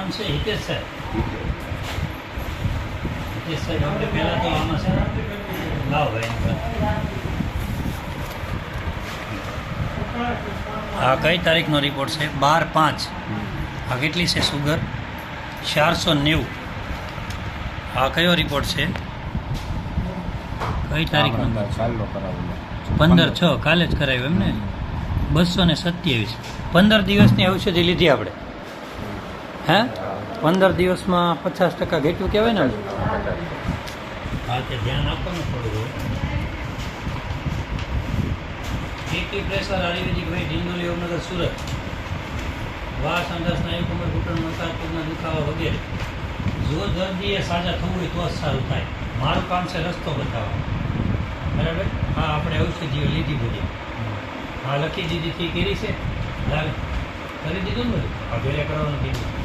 નામ છે હિતેશ સાહેબ. હિતેશ સાહેબ આપણે પહેલાં તો આમાં છે લાવ ભાઈ. આ કઈ તારીખનો રિપોર્ટ છે? 12/5. આ કેટલી છે સુગર? 490. આ કયો રિપોર્ટ છે? કઈ તારીખનો? 15/6. કાલે જ કરાવ્યું એમ ને? 227. 15 દિવસની ઔષધિ લીધી આપણે. હે 15 દિવસમાં 50% ઘટ્યું કહેવાય ને? હા, તે ધ્યાન આપવાનું થોડું. ટીટી પ્રેશર આયુર્વેદિક ભાઈ ડિંડોલી ઓમનગર સુરત. વાસ સંડાસ સ્નાયુ કમર ઘૂંટણ મસાજ પગના દુખાવા વગેરે. જો દર્દીએ સાજા થવું હોય તો જ સારું થાય. મારું કામ છે રસ્તો બતાવવાનો. બરાબર? હા, આપણે ઔષધિઓ લીધી બધી. હા, લખી દીધી થી કરી છે. લાગે કરી દીધું ને બધું. આ ઘરે કરવાનું કીધું.